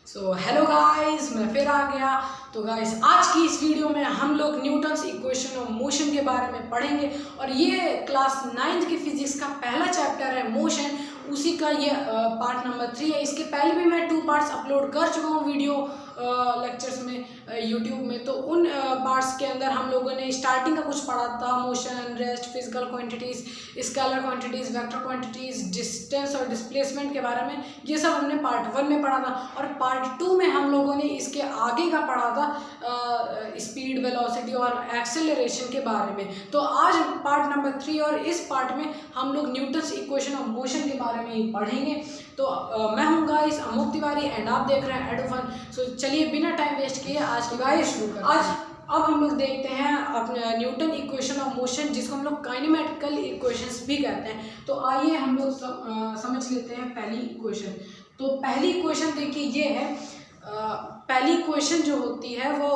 Hello guys, मैं फिर आ गया। तो गाइस, आज की इस वीडियो में हम लोग न्यूटन्स इक्वेशन ऑफ मोशन के बारे में पढ़ेंगे और ये क्लास 9th की फिजिक्स का पहला चैप्टर है मोशन। उसी का ये पार्ट नंबर 3 है। इसके पहले भी मैं 2 पार्ट्स अपलोड कर चुका हूँ वीडियो लेक्चर्स में यूट्यूब में। तो उन पार्ट्स के अंदर हम लोगों ने स्टार्टिंग का कुछ पढ़ा था, motion, rest, physical quantities, scalar quantities, vector quantities, distance और डिस्प्लेसमेंट के बारे में। ये सब हमने पार्ट 1 में पढ़ा था और पार्ट 2 में हम लोगों ने इसके आगे का पढ़ा था स्पीड, वेलोसिटी और एक्सेलरेशन के बारे में। तो आज पार्ट नंबर 3 और इस पार्ट में हम लोग न्यूटन्स इक्वेशन ऑफ मोशन के बारे में ही पढ़ेंगे। तो मैं हूँ गाइस अमोक तिवारी एंड आप देख रहे हैं एडोफन। सो चलिए बिना टाइम वेस्ट किए आज की गाइस शुरू करते हैं। अब हम लोग देखते हैं अपने न्यूटन इक्वेशन ऑफ मोशन, जिसको हम लोग काइनेमेटिकल इक्वेशंस भी कहते हैं। तो आइए हम लोग समझ लेते हैं पहली इक्वेशन। तो पहली इक्वेशन देखिए ये है। पहली इक्वेशन जो होती है वो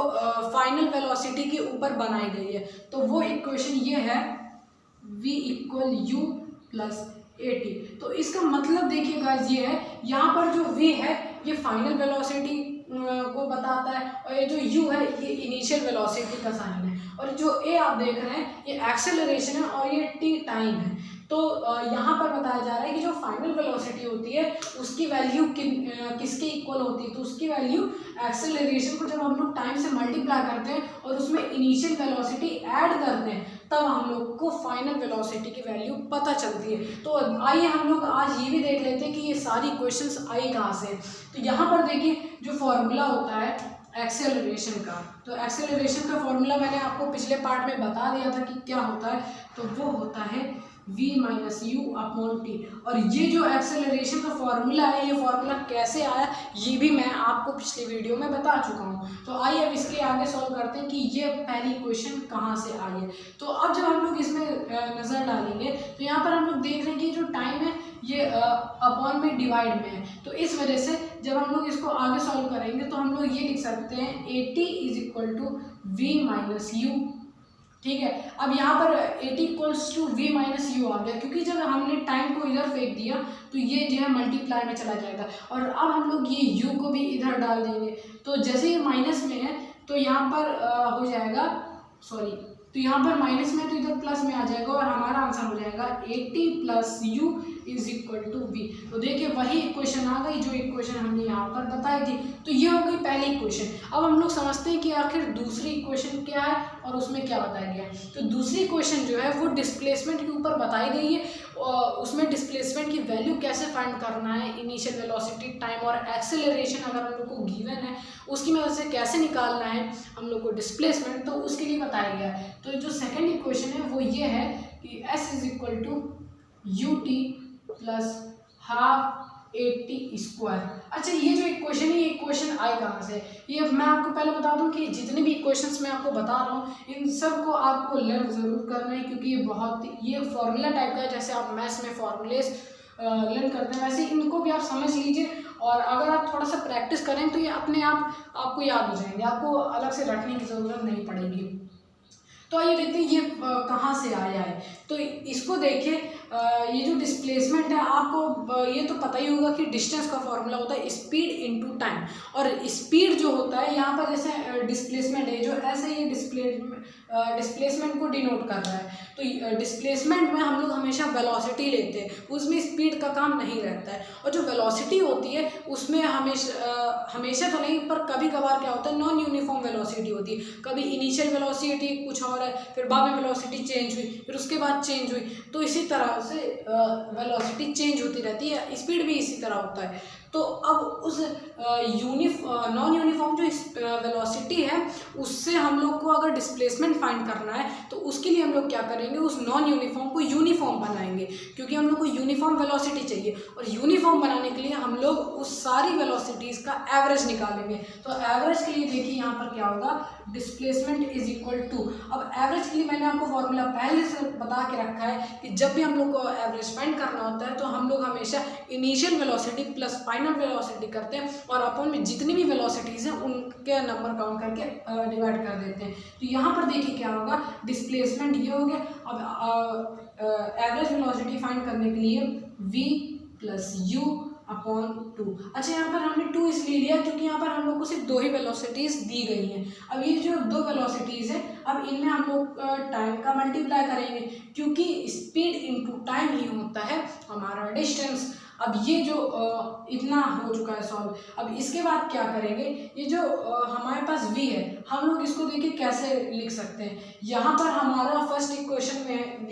फाइनल वेलोसिटी के ऊपर बनाई गई है। तो वो इक्वेशन ये है v equal you plus AT। तो इसका मतलब देखिए गाइस ये है, यहाँ पर जो v है ये फाइनल वेलोसिटी को बताता है और ये जो u है ये इनिशियल वेलोसिटी का साइन है और जो a आप देख रहे हैं ये एक्सेलरेशन है और ये t टाइम है। तो यहाँ पर बताया जा रहा है कि जो फाइनल वेलोसिटी होती है उसकी वैल्यू किसके इक्वल होती है। तो उसकी वैल्यू एक्सेलरेशन को जब हम लोग टाइम से मल्टीप्लाई करते हैं और उसमें इनिशियल वेलोसिटी ऐड करते हैं तब हम लोग को फाइनल वेलोसिटी की वैल्यू पता चलती है। तो आइए हम लोग आज ये भी देख लेते हैं कि ये सारी क्वेश्चंस आई कहाँ से। तो यहाँ पर देखिए जो फॉर्मूला होता है एक्सेलरेशन का, तो एक्सेलरेशन का फॉर्मूला मैंने आपको पिछले पार्ट में बता दिया था कि क्या होता है। तो वो होता है v minus u upon T. और ये जो एक्सेलरेशन का फॉर्मूला है ये फॉर्मूला कैसे आया ये भी मैं आपको पिछली वीडियो में बता चुका हूँ। तो आइए अब इसके आगे सॉल्व करते हैं कि ये पहली क्वेश्चन कहाँ से आई है। तो अब जब हम लोग इसमें नज़र डालेंगे तो यहाँ पर हम लोग देख रहे हैं कि जो टाइम है ये अपॉन में डिवाइड में है। तो इस वजह से जब हम लोग इसको आगे सॉल्व करेंगे तो हम लोग ये लिख सकते हैं AT is equal to v minus u. ठीक है, अब यहाँ पर AT equals to v minus u आ गया क्योंकि जब हमने टाइम को इधर फेंक दिया तो ये जो है मल्टीप्लाई में चला जाएगा और अब हम लोग ये u को भी इधर डाल देंगे। तो जैसे ये माइनस में है तो यहाँ पर हो जाएगा तो यहाँ पर माइनस में तो इधर प्लस में आ जाएगा और हमारा आंसर हो जाएगा AT plus u is equal to v। तो देखिए वही इक्वेशन आ गई जो इक्वेशन हमने यहाँ पर बताई थी। तो ये हो गई पहली इक्वेशन। अब हम लोग समझते हैं कि आखिर दूसरी इक्वेशन क्या है और उसमें क्या बताया गया है। तो दूसरी इक्वेशन जो है वो डिस्प्लेसमेंट के ऊपर बताई गई है और उसमें डिस्प्लेसमेंट की वैल्यू कैसे फाइंड करना है, इनिशियल वेलोसिटी, टाइम और एक्सेलरेशन अगर हम लोग को गिवन है उसकी वजह से कैसे निकालना है हम लोग को डिस्प्लेसमेंट, तो उसके लिए बताया गया है। तो जो सेकेंड इक्वेशन है वो ये है कि s is equal to ut plus half AT square. अच्छा, ये जो इक्वेशन है ये इक्वेशन आई कहाँ से? ये मैं आपको पहले बता दूं कि जितने भी इक्वेशंस मैं आपको बता रहा हूँ इन सब को आपको लर्न ज़रूर करना है क्योंकि ये फॉर्मूला टाइप का है। जैसे आप मैथ्स में फॉर्मूलेस लर्न करते हैं वैसे इनको भी आप समझ लीजिए और अगर आप थोड़ा सा प्रैक्टिस करें तो ये अपने आप आपको याद हो जाएंगे, आपको अलग से रटने की ज़रूरत नहीं पड़ेगी। तो आइए देखते हैं ये कहाँ से आया है। तो इसको देखिए, ये जो डिस्प्लेसमेंट है आपको ये तो पता ही होगा कि डिस्टेंस का फॉर्मूला होता है स्पीड इनटू टाइम। और स्पीड जो होता है यहाँ पर जैसे डिस्प्लेसमेंट है जो ऐसे ये डिस्प्लेसमेंट को डिनोट कर रहा है। तो डिस्प्लेसमेंट में हम लोग हमेशा वेलोसिटी लेते हैं, उसमें स्पीड का काम नहीं रहता है। और जो वेलोसिटी होती है उसमें हमेशा तो नहीं पर कभी कभार क्या होता है नॉन यूनिफॉर्म वेलोसिटी होती है। कभी इनिशियल वेलोसिटी कुछ और है, फिर बाद में वेलोसिटी चेंज हुई, फिर उसके बाद चेंज हुई। तो इसी तरह से वेलोसिटी चेंज होती रहती है, स्पीड भी इसी तरह होता है। तो अब उस नॉन यूनिफॉर्म जो वेलोसिटी है उससे हम लोग को अगर डिस्प्लेसमेंट फाइंड करना है तो उसके लिए हम लोग क्या करेंगे, उस नॉन यूनिफॉर्म को यूनिफॉर्म बनाएंगे क्योंकि हम लोग को यूनिफॉर्म वेलोसिटी चाहिए। और यूनिफॉर्म बनाने के लिए हम लोग उस सारी वेलोसिटीज़ का एवरेज निकालेंगे। तो एवरेज के लिए देखिए यहाँ पर क्या होगा, डिस्प्लेसमेंट इज इक्वल टू। अब एवरेज के लिए मैंने आपको फॉर्मूला पहले से बता के रखा है कि जब भी हम लोग को एवरेज फाइंड करना होता है तो हम लोग हमेशा initial velocity plus final velocity करते हैं और अपन में जितनी भी वेलोसिटीज़ हैं उनके नंबर काउंट करके डिवाइड कर देते हैं। तो यहाँ पर देखिए क्या होगा, डिस्प्लेसमेंट ये हो गया। अब एवरेज वेलोसिटी फाइंड करने के लिए v प्लस यू अपॉन 2। अच्छा, यहाँ पर हमने 2 इसलिए लिया क्योंकि यहाँ पर हम लोग को सिर्फ 2 ही वेलोसिटीज दी गई हैं। अब ये जो 2 वेलोसिटीज है, अब इनमें हम लोग टाइम का मल्टीप्लाई करेंगे क्योंकि स्पीड इनटू टाइम ही होता है हमारा डिस्टेंस। अब ये जो इतना हो चुका है सॉल्व, अब इसके बाद क्या करेंगे, ये जो हमारे पास v है, हम लोग इसको देखिए कैसे लिख सकते हैं। यहाँ पर हमारा फर्स्ट इक्वेशन में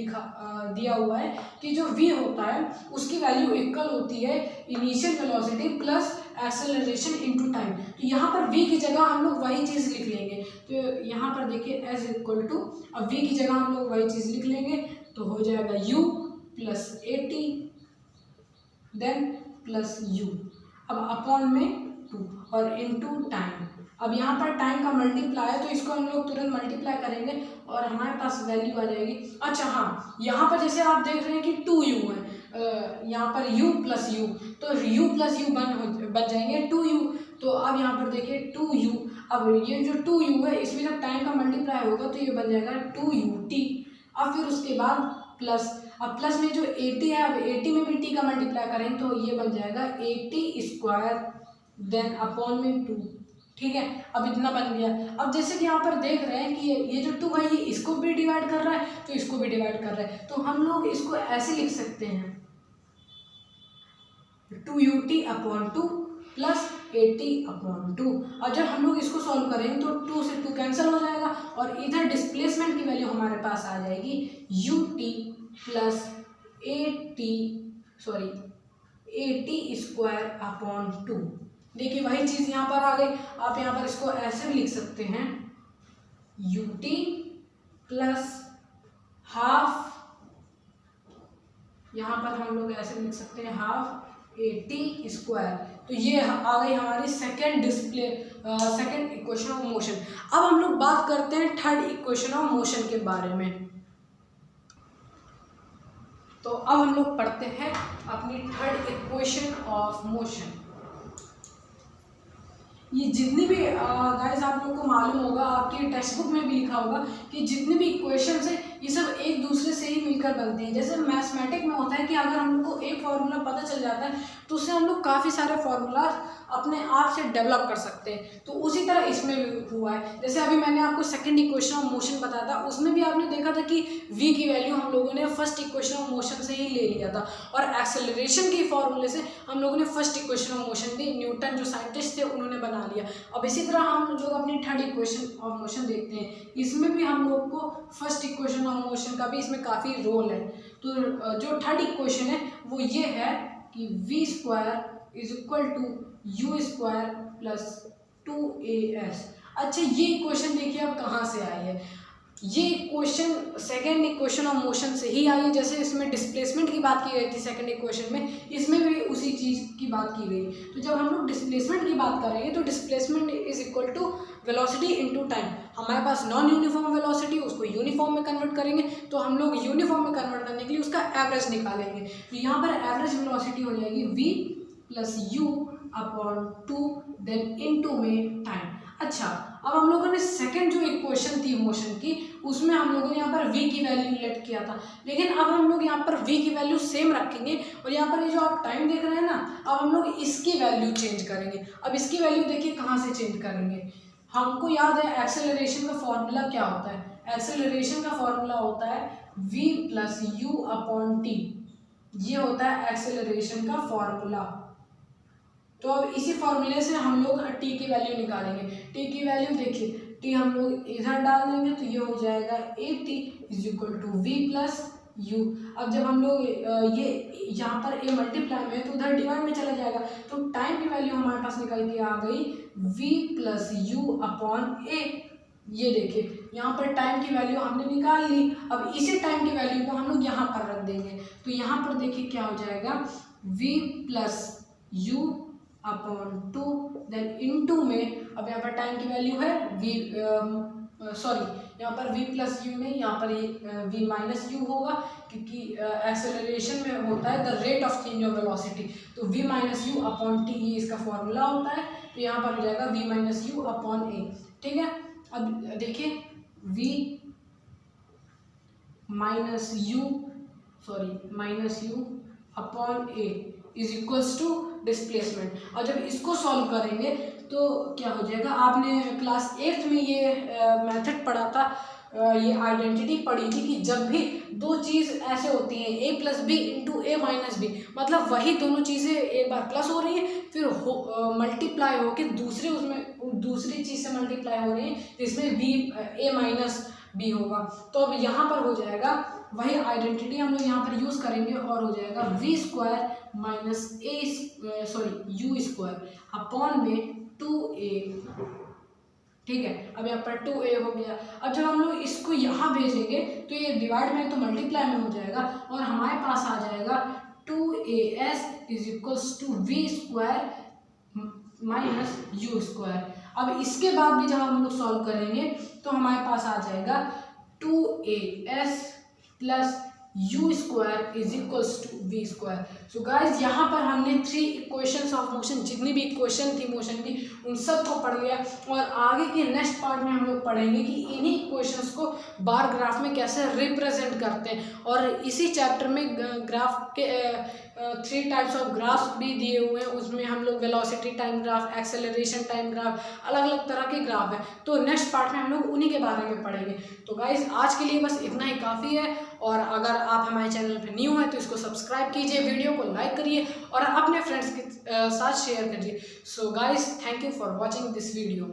दिया हुआ है कि जो v होता है उसकी वैल्यू इक्वल होती है initial velocity plus acceleration into time. तो यहाँ पर v की जगह हम लोग वही चीज़ लिख लेंगे। तो यहाँ पर देखिए एज इक्वल टू, अब v की जगह हम लोग वही चीज़ लिख लेंगे, तो हो जाएगा u plus 80 then plus u, अब अपॉन में 2 और इनटू टाइम। अब यहाँ पर टाइम का मल्टीप्लाई है तो इसको हम लोग तुरंत मल्टीप्लाई करेंगे और हमारे पास वैल्यू आ जाएगी। अच्छा हाँ, यहाँ पर जैसे आप देख रहे हैं कि 2u है, यहाँ पर u प्लस u, तो u प्लस u बन जाएंगे 2u। तो अब यहाँ पर देखिए 2u, अब ये जो 2u है इसमें जब टाइम का मल्टीप्लाई होगा तो ये बन जाएगा 2ut। अब फिर उसके बाद प्लस, अब प्लस में जो 80 है, अब 80 में भी t का मल्टीप्लाई करें तो ये बन जाएगा 80 स्क्वायर देन अपॉन में 2। ठीक है, अब इतना बन गया। अब जैसे कि यहाँ पर देख रहे हैं कि ये जो 2 है ये इसको भी डिवाइड कर रहा है तो इसको भी डिवाइड कर रहा है, तो हम लोग इसको ऐसे लिख सकते हैं 2ut अपॉन 2 प्लस 80 अपॉन 2। और जब हम लोग इसको सॉल्व करेंगे तो 2 से 2 कैंसिल हो जाएगा और इधर डिस्प्लेसमेंट की वैल्यू हमारे पास आ जाएगी ut प्लस 80 स्क्वायर अपॉन 2। देखिए वही चीज़ यहाँ पर आ गई। आप यहाँ पर इसको ऐसे भी लिख सकते हैं ut प्लस हाफ, यहाँ पर हम लोग ऐसे लिख सकते हैं हाफ 80 स्क्वायर। तो ये आ गई हमारी सेकेंड इक्वेशन ऑफ मोशन। अब हम लोग बात करते हैं थर्ड इक्वेशन ऑफ मोशन के बारे में। तो अब हम लोग पढ़ते हैं अपनी थर्ड इक्वेशन ऑफ मोशन। ये जितनी भी गाइस आप लोग को मालूम होगा, आपके टेक्स्ट बुक में भी लिखा होगा कि जितने भी इक्वेशंस है ये सब एक दूसरे से ही मिलकर बनते हैं। जैसे मैथमेटिक में होता है कि अगर हम लोग को एक फार्मूला पता चल जाता है तो उससे हम लोग काफ़ी सारे फार्मूला अपने आप से डेवलप कर सकते हैं। तो उसी तरह इसमें भी हुआ है। जैसे अभी मैंने आपको सेकंड इक्वेशन ऑफ मोशन बताया था, उसमें भी आपने देखा था कि v की वैल्यू हम लोगों ने फर्स्ट इक्वेशन ऑफ मोशन से ही ले लिया था और एक्सेलरेशन के फॉर्मूले से हम लोगों ने फर्स्ट इक्वेशन ऑफ मोशन भी, न्यूटन जो साइंटिस्ट थे उन्होंने बना लिया। अब इसी तरह हम लोग अपनी थर्ड इक्वेशन ऑफ मोशन देखते हैं, इसमें भी हम लोग को फर्स्ट इक्वेशन ऑफ मोशन का भी इसमें काफ़ी रोल है। तो जो थर्ड इक्वेशन है वो ये है कि v square is equal to u square plus 2as। अच्छा, ये इक्वेशन देखिए अब कहाँ से आई है। ये equation second equation of motion से ही आई है। जैसे इसमें डिस्प्लेसमेंट की बात की गई थी सेकेंड इक्वेशन में, इसमें भी उसी चीज़ की बात की गई। तो जब हम लोग डिस्प्लेसमेंट की बात करेंगे तो displacement is equal to velocity into time. हमारे पास नॉन यूनिफॉर्म वेलोसिटी, उसको यूनिफॉर्म में कन्वर्ट करेंगे, तो हम लोग यूनिफॉर्म में कन्वर्ट करने के लिए उसका एवरेज निकालेंगे। तो यहाँ पर एवरेज वेलोसिटी हो जाएगी v plus u upon 2 then into में टाइम। अच्छा, अब हम लोगों ने सेकंड जो इक्वेशन थी मोशन की, उसमें हम लोगों ने यहाँ पर v की वैल्यू लेट किया था, लेकिन अब हम लोग यहाँ पर v की वैल्यू सेम रखेंगे और यहाँ पर ये जो आप टाइम देख रहे हैं ना, अब हम लोग इसकी वैल्यू चेंज करेंगे। अब इसकी वैल्यू देखिए कहाँ से चेंज करेंगे। हमको याद है एक्सेलरेशन का फॉर्मूला क्या होता है। एक्सेलरेशन का फॉर्मूला होता है v plus u upon T. ये होता है एक्सेलरेशन का फॉर्मूला। तो अब इसी फॉर्मूले से हम लोग t की वैल्यू निकालेंगे। t की वैल्यू देखिए, t हम लोग इधर डाल देंगे तो ये हो जाएगा 80 is equal to v plus u। अब जब हम लोग ये यहाँ पर a मल्टीप्लाई में है तो उधर डिवाइड में चला जाएगा, तो टाइम की वैल्यू हमारे पास निकल के आ गई v plus u upon a। ये देखिए यहाँ पर टाइम की वैल्यू हमने निकाल ली। अब इसी टाइम की वैल्यू को हम लोग यहाँ पर रख देंगे, तो यहाँ पर देखिए क्या हो जाएगा v plus u upon 2 then into में, अब यहाँ पर टाइम की वैल्यू है यहाँ पर v प्लस यू नहीं, यहाँ पर v माइनस यू होगा क्योंकि एक्सेलरेशन में होता है the rate of change of velocity. तो v minus u upon T ये इसका फॉर्मूला होता है। तो यहाँ पर हो जाएगा v minus u upon a. ठीक है, अब देखिए v minus u upon a is equals to displacement. और जब इसको सॉल्व करेंगे तो क्या हो जाएगा, आपने क्लास 8th में ये मेथड पढ़ा था, ये आइडेंटिटी पढ़ी थी कि जब भी दो चीज़ ऐसे होती हैं a plus b into a minus b, मतलब वही दोनों चीज़ें एक बार प्लस हो रही है फिर मल्टीप्लाई होके दूसरी चीज़ से मल्टीप्लाई हो रही है जिसमें b a माइनस बी होगा। तो अब यहाँ पर हो जाएगा वही आइडेंटिटी हम लोग यहाँ पर यूज़ करेंगे और हो जाएगा v square minus u square upon में 2a। ठीक है, अब यहाँ पर 2a हो गया। अब जब हम लोग इसको यहाँ भेजेंगे तो ये डिवाइड में तो मल्टीप्लाई में हो जाएगा और हमारे पास आ जाएगा 2as is equals to v square minus u square. अब इसके बाद भी जब हम लोग सॉल्व करेंगे तो हमारे पास आ जाएगा 2as plus u square is equals to v square. So guys यहाँ पर हमने 3 इक्वेशंस ऑफ मोशन, जितनी भी इक्वेशन थी मोशन की, उन सब को पढ़ लिया। और आगे के नेक्स्ट पार्ट में हम लोग पढ़ेंगे कि इन्हीं इक्वेशंस को बार ग्राफ में कैसे रिप्रेजेंट करते हैं। और इसी चैप्टर में ग्राफ के 3 टाइप्स ऑफ ग्राफ्स भी दिए हुए हैं, उसमें हम लोग velocity time graph, acceleration time graph, अलग अलग तरह के ग्राफ हैं। तो नेक्स्ट पार्ट में हम लोग उन्हीं के बारे में पढ़ेंगे। तो गाइज आज के लिए बस इतना ही काफ़ी है। और अगर आप हमारे चैनल पर न्यू हैं तो इसको सब्सक्राइब कीजिए, वीडियो को लाइक करिए और अपने फ्रेंड्स के साथ शेयर करिए। So guys thank you for watching this video.